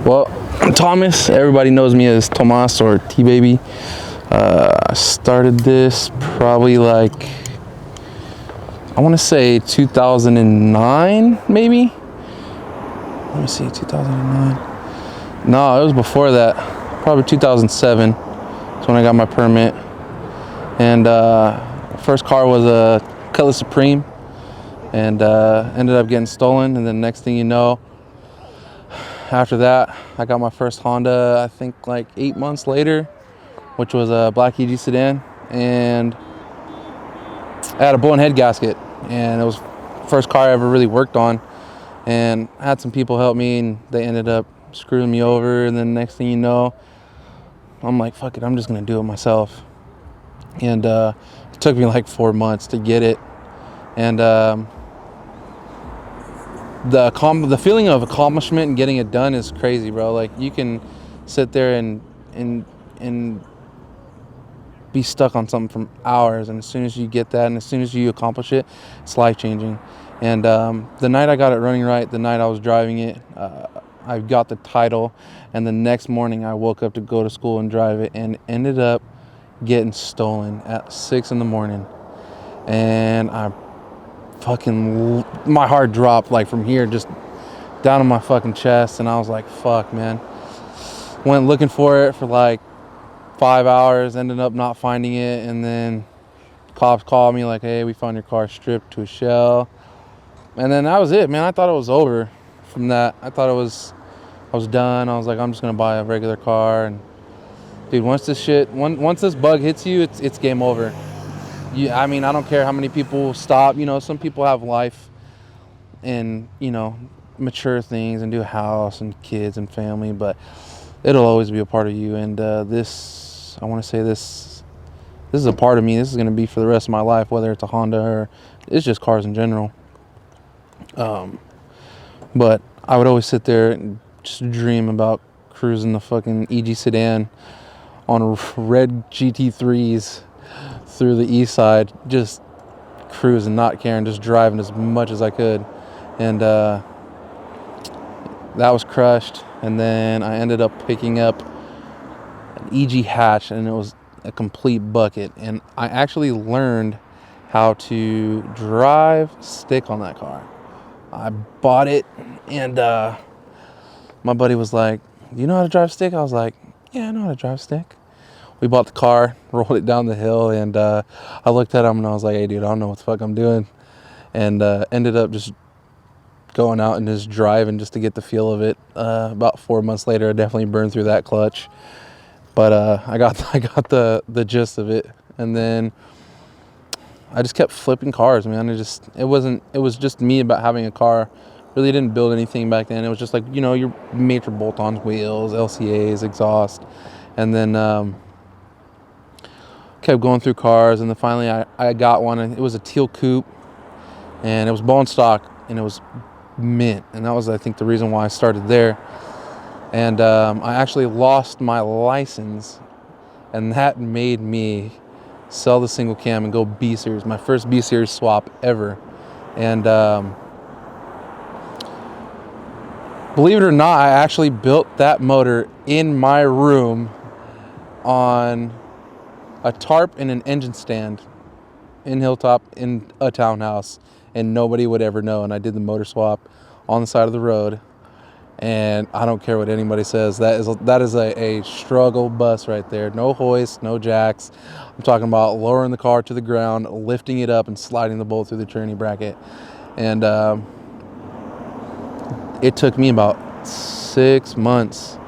Well, Thomas, everybody knows me as Tomas or T-Baby. I started this probably like, I want to say 2009, maybe? Let me see, 2009. No, it was before that. Probably 2007. That's when I got my permit. And first car was a Cutlass Supreme. And ended up getting stolen. And then next thing you know, after that, I got my first Honda, I think like 8 months later, which was a black EG sedan. And I had a blown head gasket. And it was the first car I ever really worked on. And I had some people help me, and they ended up screwing me over. And then next thing you know, I'm like, fuck it, I'm just going to do it myself. And it took me like 4 months to get it. And the feeling of accomplishment and getting it done is crazy, bro. Like, you can sit there and be stuck on something for hours, and as soon as you get that and as soon as you accomplish it, it's life-changing. And the night I got it running right, the night I was driving it, I got the title, and the next morning I woke up to go to school and drive it, and ended up getting stolen at 6 in the morning. And my heart dropped like from here just down on my fucking chest, and I was like, fuck, man. Went looking for it for like 5 hours, ended up not finding it, and then cops called me like, hey, we found your car stripped to a shell. And then that was it, man. I thought it was over from that. I thought I was done. I was like, I'm just gonna buy a regular car. And dude, once this bug hits you, it's game over. I mean, I don't care how many people stop. You know, some people have life and, you know, mature things and do a house and kids and family, but it'll always be a part of you. And this is a part of me. This is going to be for the rest of my life, whether it's a Honda or it's just cars in general. But I would always sit there and just dream about cruising the fucking EG sedan on red GT3s through the east side, just cruising, not caring, just driving as much as I could. And that was crushed. And then I ended up picking up an EG hatch, and it was a complete bucket. And I actually learned how to drive stick on that car. I bought it, and my buddy was like, you know how to drive stick? I was like, yeah, I know how to drive stick. We bought the car, rolled it down the hill, and I looked at him and I was like, hey, dude, I don't know what the fuck I'm doing. And ended up just going out and just driving just to get the feel of it. About 4 months later, I definitely burned through that clutch. But I got the gist of it. And then I just kept flipping cars, man. It was just me about having a car. Really didn't build anything back then. It was just like, you know, your major bolt-ons, wheels, LCAs, exhaust. And then kept going through cars, and then finally I got one, and it was a teal coupe, and it was bone stock, and it was mint, and that was, I think, the reason why I started there. And I actually lost my license, and that made me sell the single cam and go B series, my first B series swap ever. And believe it or not, I actually built that motor in my room on a tarp and an engine stand in Hilltop in a townhouse, and nobody would ever know. And I did the motor swap on the side of the road, and I don't care what anybody says, that is a struggle bus right there. No hoist, no jacks. I'm talking about lowering the car to the ground, lifting it up, and sliding the bolt through the tranny bracket. And it took me about 6 months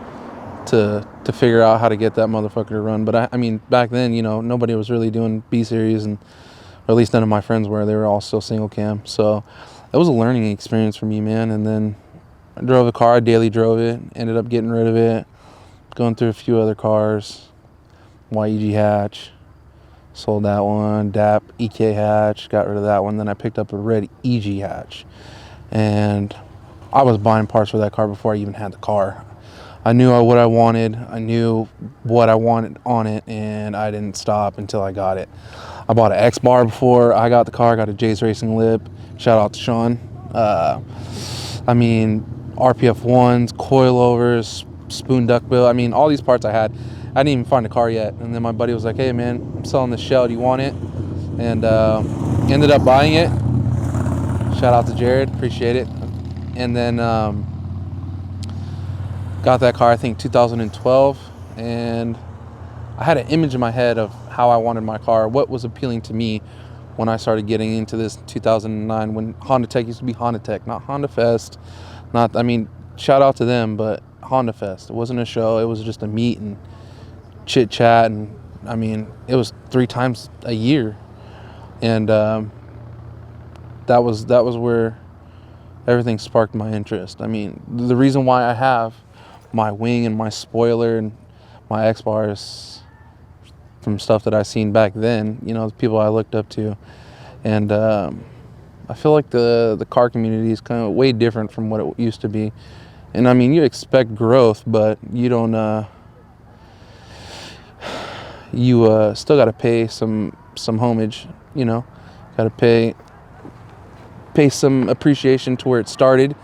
to figure out how to get that motherfucker to run. But I mean, back then, you know, nobody was really doing B series, and or at least none of my friends were. They were all still single cam. So it was a learning experience for me, man. And then I drove the car. I daily drove it. Ended up getting rid of it. Going through a few other cars. YEG hatch. Sold that one. DAP EK hatch. Got rid of that one. Then I picked up a red EG hatch. And I was buying parts for that car before I even had the car. I knew what I wanted. I knew what I wanted on it, and I didn't stop until I got it. I bought an X-Bar before I got the car. I got a Jay's Racing Lip. Shout out to Sean. I mean, RPF 1s, coilovers, spoon duckbill. I mean, all these parts I had. I didn't even find a car yet. And then my buddy was like, hey, man, I'm selling this shell. Do you want it? And ended up buying it. Shout out to Jared. Appreciate it. And then got that car, I think, 2012. And I had an image in my head of how I wanted my car, what was appealing to me when I started getting into this in 2009, when Honda Tech used to be Honda Tech, not Honda Fest. I mean, shout out to them, but Honda Fest. It wasn't a show. It was just a meet and chit chat. And I mean, it was 3 times a year. And that was where everything sparked my interest. I mean, the reason why I have my wing and my spoiler and my X-bars from stuff that I seen back then, you know, the people I looked up to. And I feel like the car community is kind of way different from what it used to be. And I mean, you expect growth, but you don't, you still got to pay some homage, you know, got to pay some appreciation to where it started.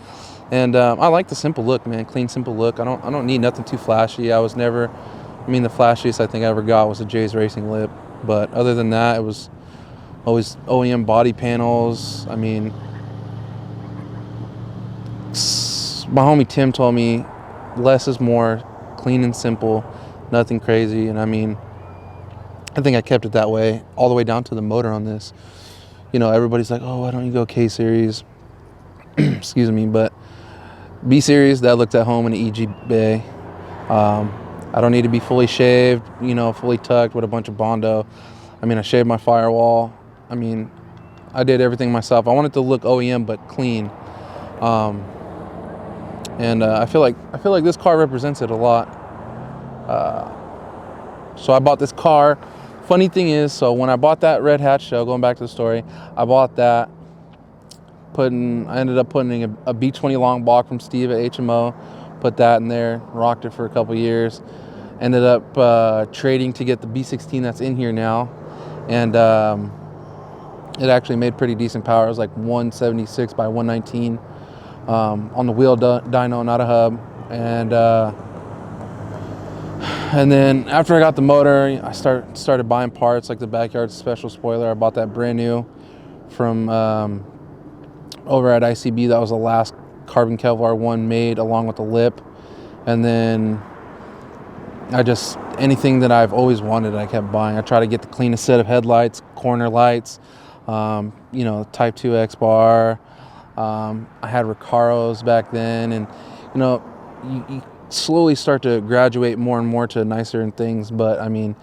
And I like the simple look, man, clean, simple look. I don't need nothing too flashy. The flashiest I think I ever got was a Jay's Racing lip. But other than that, it was always OEM body panels. I mean, my homie Tim told me less is more, clean and simple, nothing crazy. And I mean, I think I kept it that way all the way down to the motor on this. You know, everybody's like, oh, why don't you go K-Series? Excuse me, but B-Series, that looked at home in the EG bay. I don't need to be fully shaved, you know, fully tucked with a bunch of Bondo. I mean, I shaved my firewall. I mean, I did everything myself. I wanted to look OEM but clean. And I feel like this car represents it a lot. So I bought this car. Funny thing is, so when I bought that red hat shell, going back to the story, I bought that. I ended up putting a B20 long block from Steve at HMO. Put that in there, rocked it for a couple years. Ended up trading to get the B16 that's in here now. And it actually made pretty decent power. It was like 176 by 119 on the wheel dyno, not a hub. And then after I got the motor, I started buying parts like the backyard special spoiler. I bought that brand new from over at ICB. That was the last carbon Kevlar one made along with the lip. And then anything that I've always wanted, I kept buying. I try to get the cleanest set of headlights, corner lights, you know, Type 2 X-bar. I had Recaros back then, and you know, you slowly start to graduate more and more to nicer things. But I mean,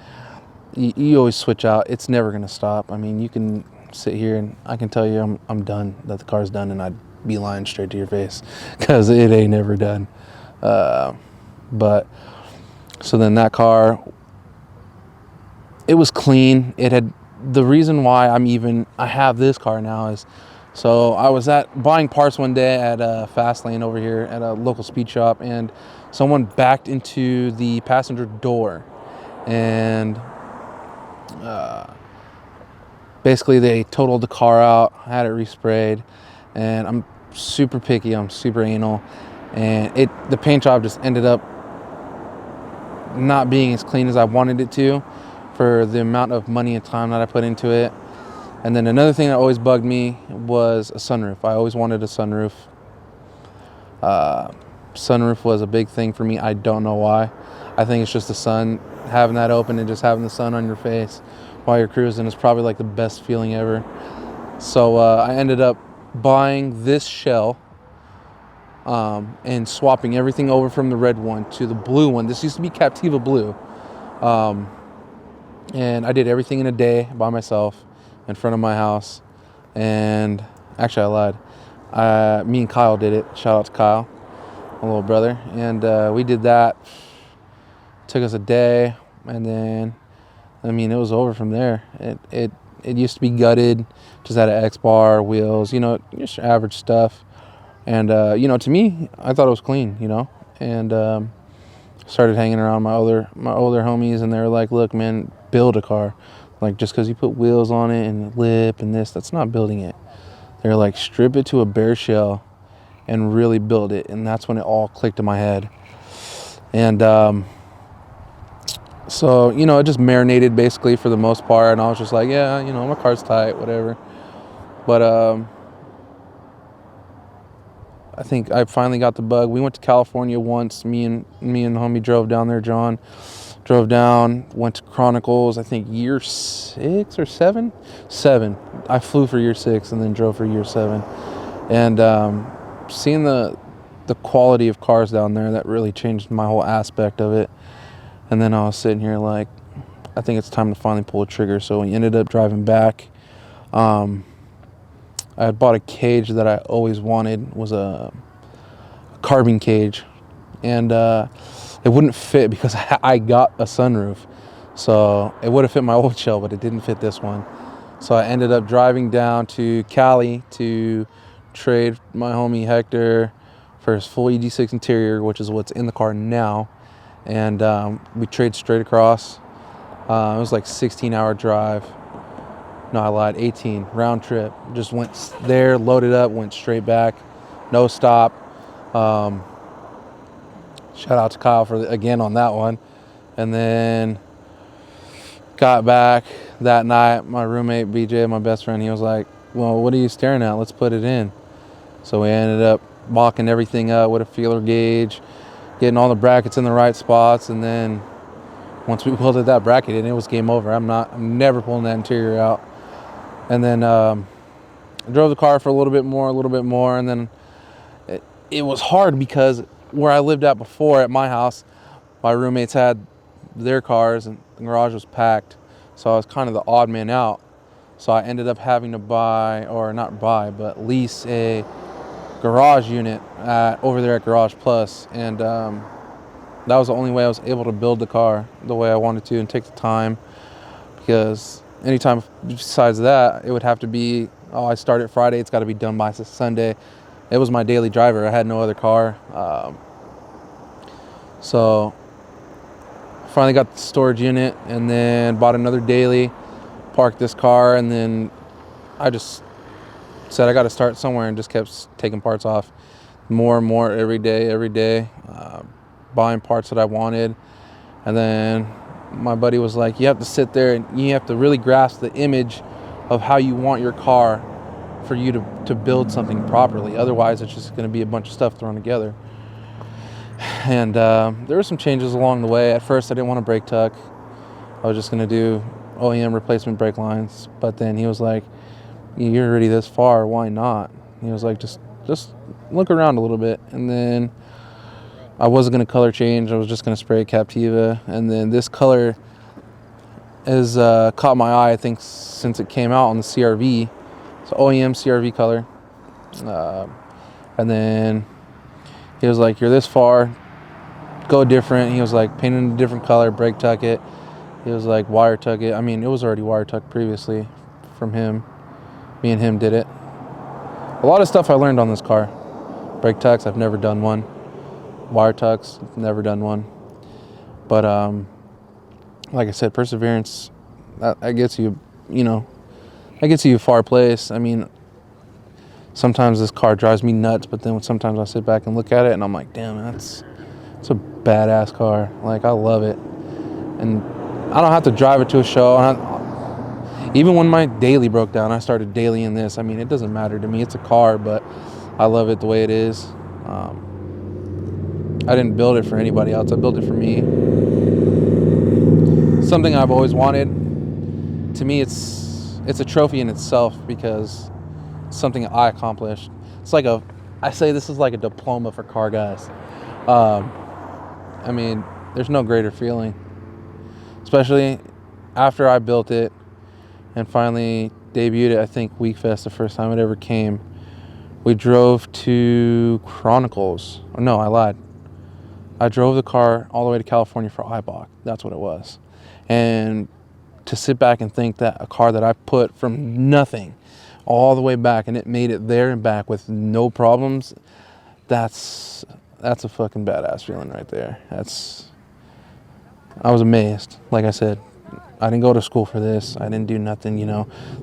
you always switch out. It's never gonna stop. I mean, you can sit here and I can tell you I'm done, that the car's done, and I'd be lying straight to your face because it ain't never done. But so then that car, it was clean. It had, the reason why I have this car now is, so I was buying parts one day at a fast lane over here at a local speed shop, and someone backed into the passenger door, and basically they totaled the car out, had it resprayed, and I'm super picky, I'm super anal, and the paint job just ended up not being as clean as I wanted it to for the amount of money and time that I put into it. And then another thing that always bugged me was a sunroof. I always wanted a sunroof. Sunroof was a big thing for me. I don't know why. I think it's just the sun, having that open and just having the sun on your face while you're cruising is probably like the best feeling ever. So I ended up buying this shell and swapping everything over from the red one to the blue one. This used to be Captiva blue. And I did everything in a day by myself in front of my house. And actually I lied. Me and Kyle did it. Shout out to Kyle, my little brother. And we did that. Took us a day, and then I mean it was over from there. It used to be gutted, just had an X-bar, wheels, you know, just your average stuff. And you know, to me, I thought it was clean, you know. And started hanging around my older homies, and they were like, look, man, build a car. Like, just because you put wheels on it and lip and this, that's not building it. They're like, strip it to a bare shell and really build it. And that's when it all clicked in my head. And so, you know, it just marinated basically for the most part. And I was just like, yeah, you know, my car's tight, whatever. But I think I finally got the bug. We went to California once. Me and homie drove down there, John. Drove down, went to Chronicles, I think year 6 or 7? 7. I flew for year 6 and then drove for year 7. And seeing the quality of cars down there, that really changed my whole aspect of it. And then I was sitting here like, I think it's time to finally pull a trigger. So we ended up driving back. I had bought a cage that I always wanted, was a carbon cage. And it wouldn't fit because I got a sunroof. So it would have fit my old shell, but it didn't fit this one. So I ended up driving down to Cali to trade my homie Hector for his full EG6 interior, which is what's in the car now. And we traded straight across. It was like 16-hour drive. No, I lied, 18, round trip. Just went there, loaded up, went straight back, no stop. Shout out to Kyle again on that one. And then got back that night. My roommate, BJ, my best friend, he was like, well, what are you staring at? Let's put it in. So we ended up mocking everything up with a feeler gauge, getting all the brackets in the right spots. And then once we welded that bracket in, it was game over. I'm never pulling that interior out. And then I drove the car for a little bit more. And then it was hard because where I lived at before at my house, my roommates had their cars and the garage was packed. So I was kind of the odd man out. So I ended up having to lease a garage unit over there at Garage Plus. And that was the only way I was able to build the car the way I wanted to and take the time. Because anytime besides that, it would have to be, I started Friday, it's got to be done by Sunday. It was my daily driver. I had no other car. So finally got the storage unit and then bought another daily, parked this car, and then I just said I got to start somewhere and just kept taking parts off more and more every day, buying parts that I wanted. And then my buddy was like, you have to sit there and you have to really grasp the image of how you want your car for you to build something properly. Otherwise, it's just going to be a bunch of stuff thrown together. And there were some changes along the way. At first, I didn't want to brake tuck. I was just going to do OEM replacement brake lines. But then he was like, you're already this far, why not? He was like, just look around a little bit. And then I wasn't going to color change. I was just going to spray Captiva. And then this color has caught my eye, I think, since it came out on the CRV. It's OEM CRV color. And then he was like, you're this far, go different. He was like, paint it a different color, brake tuck it. He was like, wire tuck it. I mean, it was already wire tucked previously from him. Me and him did it. A lot of stuff I learned on this car. Brake tucks, I've never done one. Wire tucks, never done one. But like I said, perseverance, that gets you, that gets you a far place. I mean, sometimes this car drives me nuts, but then sometimes I sit back and look at it and I'm like, damn, it's a badass car. Like, I love it. And I don't have to drive it to a show. Even when my daily broke down, I started daily in this. I mean, it doesn't matter to me. It's a car, but I love it the way it is. I didn't build it for anybody else. I built it for me. Something I've always wanted. To me, it's a trophy in itself because it's something I accomplished. It's like I say this is like a diploma for car guys. I mean, there's no greater feeling. Especially after I built it and finally debuted it, I think WeekFest, the first time it ever came. We drove to Chronicles. Oh, no, I lied. I drove the car all the way to California for IBOC. That's what it was. And to sit back and think that a car that I put from nothing all the way back and it made it there and back with no problems, that's a fucking badass feeling right there. I was amazed. Like I said, I didn't go to school for this. I didn't do nothing,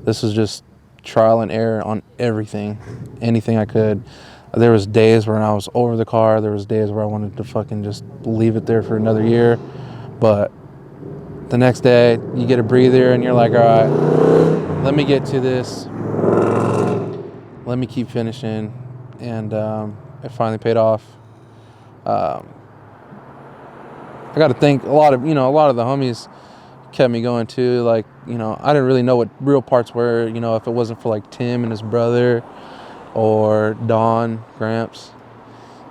This was just trial and error on everything, anything I could. There was days where I was over the car. There was days where I wanted to fucking just leave it there for another year. But the next day, you get a breather and you're like, all right, let me get to this. Let me keep finishing. And it finally paid off. I got to thank a lot of the homies kept me going too. Like, I didn't really know what real parts were, if it wasn't for like Tim and his brother or Don Gramps.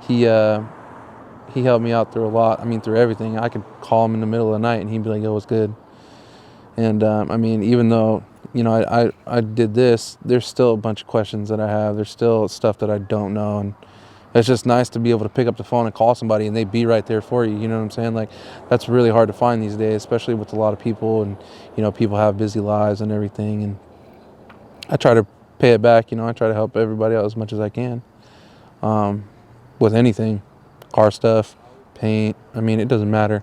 He helped me out through a lot. I mean, through everything. I could call him in the middle of the night and he'd be like, yo, what's good? And I mean, even though, I did this, there's still a bunch of questions that I have. There's still stuff that I don't know. And it's just nice to be able to pick up the phone and call somebody and they'd be right there for you. You know what I'm saying? Like, that's really hard to find these days, especially with a lot of people. And, people have busy lives and everything. And I try to pay it back. I try to help everybody out as much as I can with anything. Car stuff, paint. I mean, it doesn't matter.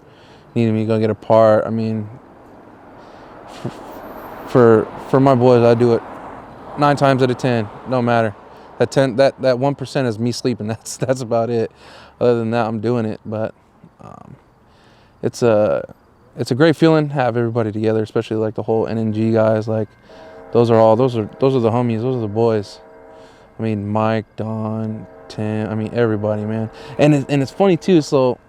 Needing me to go get a part. I mean, for my boys, I do it 9 times out of 10. Don't matter. That 1% is me sleeping. That's about it. Other than that, I'm doing it. But it's a great feeling to have everybody together, especially like the whole NNG guys. Like, those are the homies. Those are the boys. I mean, Mike, Don, Tim. I mean, everybody, man. And it's funny too. So,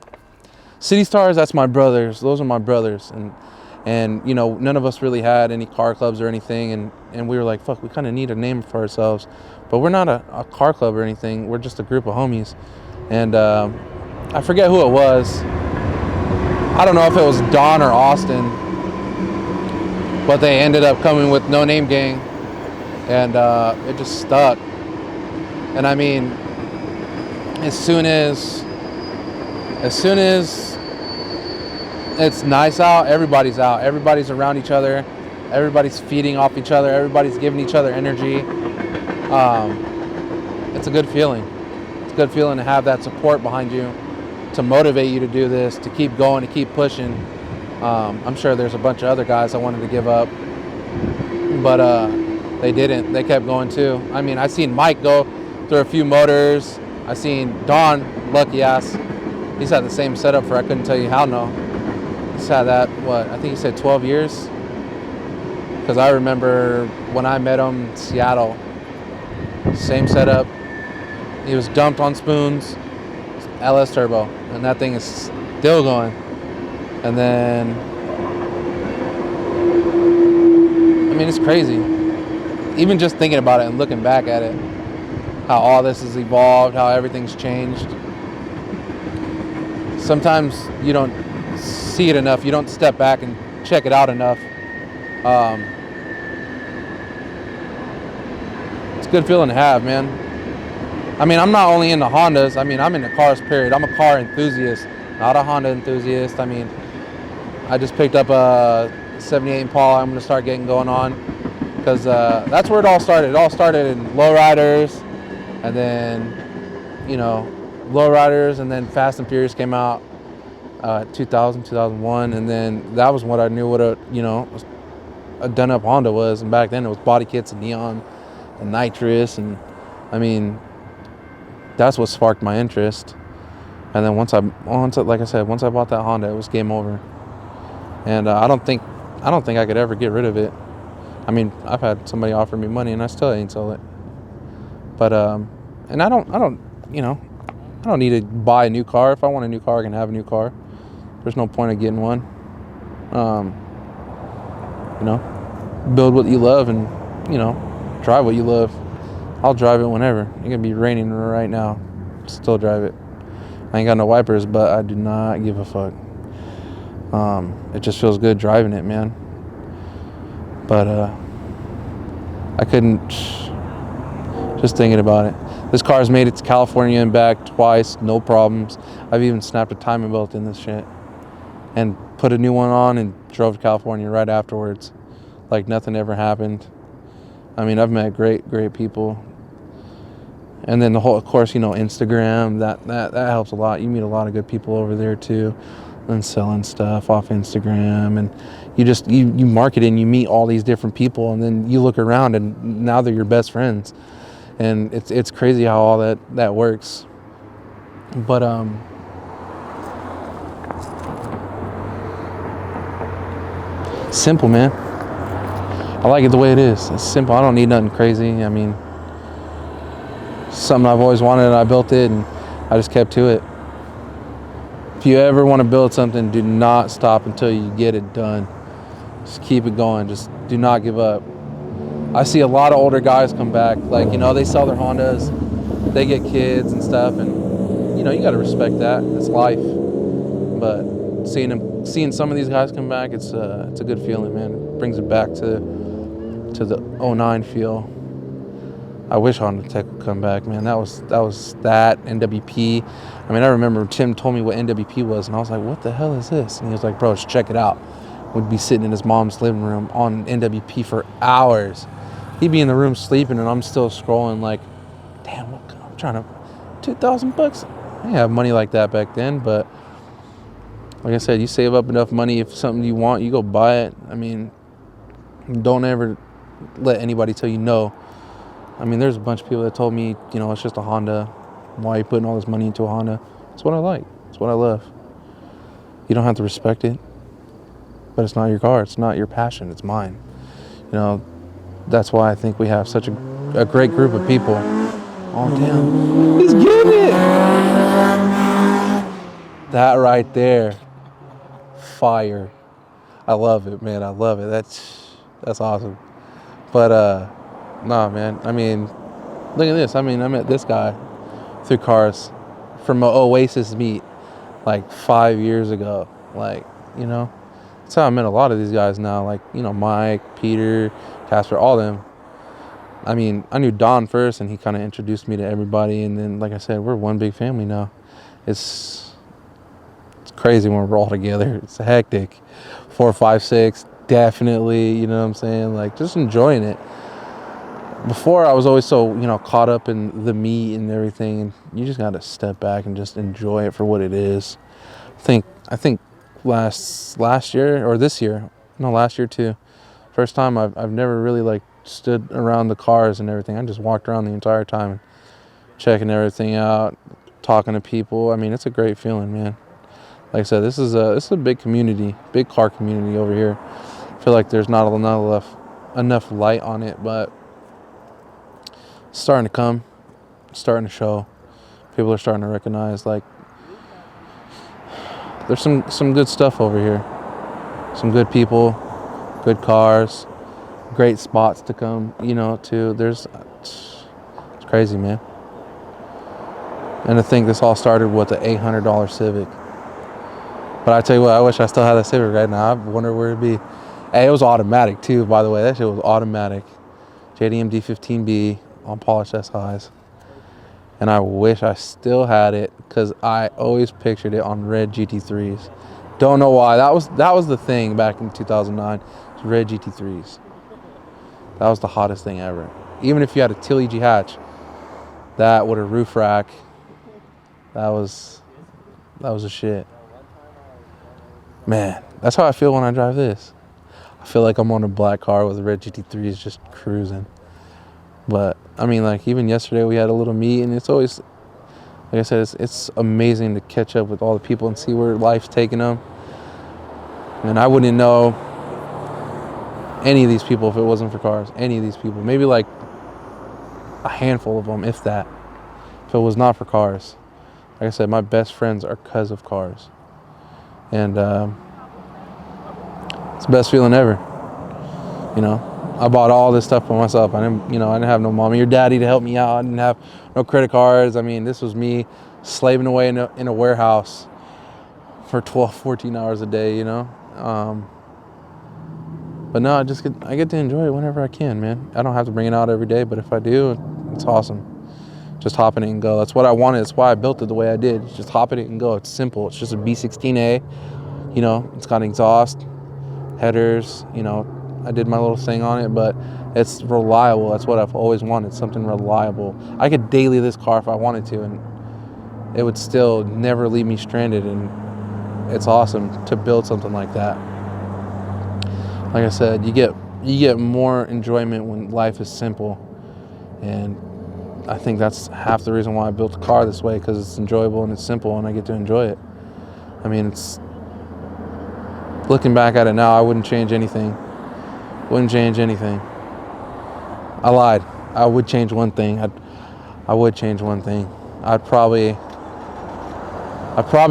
City Stars, that's my brothers. Those are my brothers. And none of us really had any car clubs or anything. And we were like, fuck, we kind of need a name for ourselves. But we're not a car club or anything. We're just a group of homies. And I forget who it was. I don't know if it was Don or Austin. But they ended up coming with nonamegang. And it just stuck. And I mean, as soon as it's nice out, everybody's out. Everybody's around each other. Everybody's feeding off each other. Everybody's giving each other energy. It's a good feeling. It's a good feeling to have that support behind you, to motivate you to do this, to keep going, to keep pushing. I'm sure there's a bunch of other guys that wanted to give up, but they didn't. They kept going too. I mean, I seen Mike go through a few motors. I seen Don, lucky ass. He's had the same setup for I couldn't tell you how no. He's had that, I think he said 12 years. Because I remember when I met him in Seattle, same setup. He was dumped on spoons, LS turbo, and that thing is still going. And then, I mean, it's crazy. Even just thinking about it and looking back at it, how all this has evolved, how everything's changed. Sometimes you don't see it enough. You don't step back and check it out enough. It's a good feeling to have, man. I mean, I'm not only into Hondas. I mean, I'm into cars, period. I'm a car enthusiast, not a Honda enthusiast. I mean, I just picked up a 78 Impala. I'm going to start getting going on because that's where it all started. It all started in lowriders, and then, lowriders, and then Fast and Furious came out 2000, 2001, and then that was what I knew what a done-up Honda was. And back then it was body kits and neon and nitrous, and I mean, that's what sparked my interest. And then once I bought that Honda, it was game over. And I don't think I could ever get rid of it. I mean, I've had somebody offer me money and I still ain't sold it. But and I don't need to buy a new car. If I want a new car, I can have a new car. There's no point of getting one. Build what you love and, drive what you love. I'll drive it whenever. It can be raining right now. Still drive it. I ain't got no wipers, but I do not give a fuck. It just feels good driving it, man. But I couldn't, just thinking about it. This car's made it to California and back twice, no problems. I've even snapped a timing belt in this shit and put a new one on and drove to California right afterwards. Like nothing ever happened. I mean, I've met great people. And then the whole, of course, Instagram, that helps a lot. You meet a lot of good people over there too, and selling stuff off Instagram, and you market it and you meet all these different people, and then you look around and now they're your best friends. And it's crazy how all that works. But simple, man. I like it the way it is. It's simple. I don't need nothing crazy. I mean, something I've always wanted, and I built it, and I just kept to it. If you ever want to build something, do not stop until you get it done. Just keep it going. Just do not give up. I see a lot of older guys come back. Like, you know, they sell their Hondas, they get kids and stuff, and, you know, you got to respect that. It's life. But seeing some of these guys come back, it's a good feeling, man. It brings it back to the 09 feel. I wish Honda Tech would come back, man. That was NWP. I mean, I remember Tim told me what NWP was, and I was like, what the hell is this? And he was like, bro, just check it out. Would be sitting in his mom's living room on NWP for hours. He'd be in the room sleeping, and I'm still scrolling like, damn, I'm trying to, $2,000. I didn't have money like that back then, but like I said, you save up enough money. If something you want, you go buy it. I mean, don't ever let anybody tell you no. I mean, there's a bunch of people that told me, you know, it's just a Honda. Why are you putting all this money into a Honda? It's what I like. It's what I love. You don't have to respect it, but it's not your car. It's not your passion. It's mine. You know, that's why I think we have such a great group of people. Oh, damn. He's getting it. That right there. Fire. I love it, man. I love it. That's awesome. But, nah, man. I mean, look at this. I mean, I met this guy through cars from an Oasis meet like 5 years ago. Like, you know, that's how I met a lot of these guys now. Like, you know, Mike, Peter, Casper, all them. I mean, I knew Don first, and he kind of introduced me to everybody. And then, like I said, we're one big family now. It's crazy when we're all together. It's hectic. 4, 5, 6, definitely. You know what I'm saying? Like, just enjoying it. Before, I was always so, you know, caught up in the meat and everything, and you just got to step back and just enjoy it for what it is. I think last year or this year, no, last year too. First time I've never really like stood around the cars and everything. I just walked around the entire time, checking everything out, talking to people. I mean, it's a great feeling, man. Like I said, this is a big community, big car community over here. I feel like there's not enough light on it, but it's starting to come, it's starting to show. People are starting to recognize, like, there's some good stuff over here. Some good people, good cars, great spots to come, you know, to. It's crazy, man. And to think this all started with an $800 Civic. But I tell you what, I wish I still had a Civic right now. I wonder where it'd be. Hey, it was automatic too, by the way. That shit was automatic. JDM D15B on polished S-Highs. And I wish I still had it, because I always pictured it on red GT3s. Don't know why. That was the thing back in 2009. Red GT3s. That was the hottest thing ever. Even if you had a Teal EG hatch, that with a roof rack, that was a shit. Man, that's how I feel when I drive this. I feel like I'm on a black car with a red GT3s just cruising. But, I mean, like, even yesterday we had a little meet, and it's always, like I said, it's amazing to catch up with all the people and see where life's taking them. And I wouldn't know any of these people if it wasn't for cars. Any of these people. Maybe, like, a handful of them, if that. If it was not for cars. Like I said, my best friends are because of cars. And it's the best feeling ever. You know? I bought all this stuff for myself. I didn't have no mommy or daddy to help me out. I didn't have no credit cards. I mean, this was me slaving away in a warehouse for 12, 14 hours a day, you know. But no, I get to enjoy it whenever I can, man. I don't have to bring it out every day, but if I do, it's awesome. Just hop in it and go. That's what I wanted. That's why I built it the way I did. Just hop in it and go. It's simple. It's just a B16A. You know, it's got exhaust, headers, you know. I did my little thing on it, but it's reliable. That's what I've always wanted, something reliable. I could daily this car if I wanted to, and it would still never leave me stranded, and it's awesome to build something like that. Like I said, you get more enjoyment when life is simple, and I think that's half the reason why I built the car this way, because it's enjoyable and it's simple and I get to enjoy it. I mean, it's, looking back at it now, I wouldn't change anything. Wouldn't change anything. I lied. I would change one thing. I would change one thing. I probably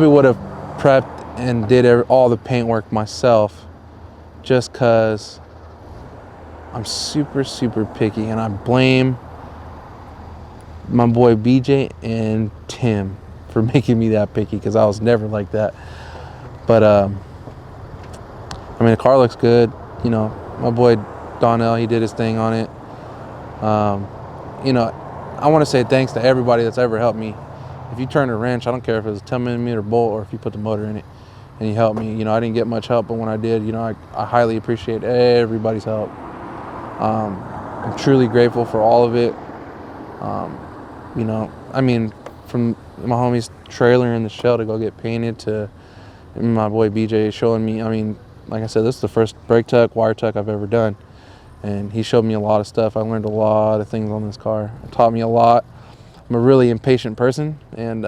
would have prepped and did all the paint work myself, just because I'm super, super picky, and I blame my boy BJ and Tim for making me that picky, because I was never like that. But I mean, the car looks good. You know, my boy Donnell, he did his thing on it. You know, I want to say thanks to everybody that's ever helped me. If you turn a wrench, I don't care if it was a 10mm bolt or if you put the motor in it, and you helped me. You know, I didn't get much help, but when I did, you know, I highly appreciate everybody's help. I'm truly grateful for all of it. You know, I mean, from my homie's trailer in the shell to go get painted, to my boy BJ showing me, I mean, like I said, this is the first brake tuck, wire tuck I've ever done. And he showed me a lot of stuff. I learned a lot of things on this car. It taught me a lot. I'm a really impatient person, and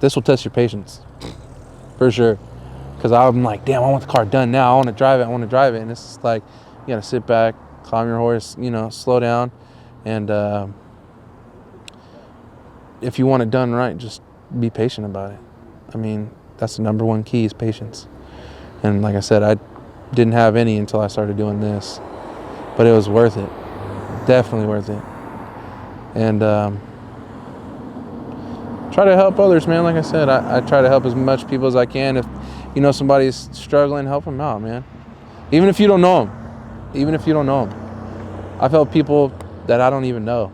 this will test your patience, for sure. Because I'm like, damn, I want the car done now. I want to drive it. And it's just like, you got to sit back, calm your horse, you know, slow down. And if you want it done right, just be patient about it. I mean, that's the number one key, is patience. And like I said, I didn't have any until I started doing this. But it was worth it. Definitely worth it. And try to help others, man. Like I said, I try to help as much people as I can. If you know somebody's struggling, help them out, man. Even if you don't know them. I've helped people that I don't even know.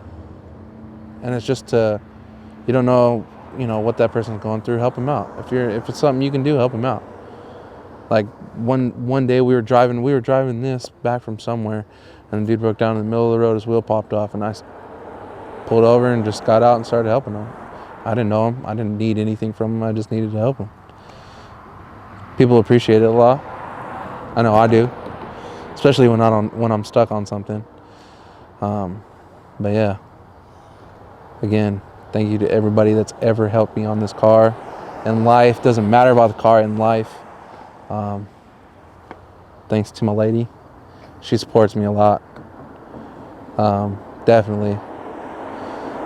And it's just you don't know, you know, what that person's going through, help them out. If it's something you can do, help them out. Like one day we were driving this back from somewhere, and the dude broke down in the middle of the road. His wheel popped off, and I pulled over and just got out and started helping him. I didn't know him. I didn't need anything from him. I just needed to help him. People appreciate it a lot. I know I do, especially when I'm stuck on something. But yeah, again, thank you to everybody that's ever helped me on this car in life. Doesn't matter about the car, in life. Thanks to my lady. She supports me a lot. Definitely.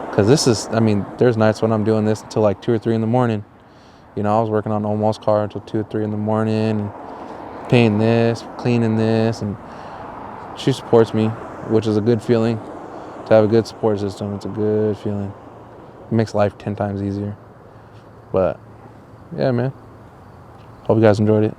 Because this is, I mean, there's nights when I'm doing this until like 2 or 3 in the morning. You know, I was working on Omar's car until 2 or 3 in the morning, and painting this, cleaning this, and she supports me, which is a good feeling. To have a good support system, it's a good feeling. It makes life 10 times easier. But yeah, man. Hope you guys enjoyed it.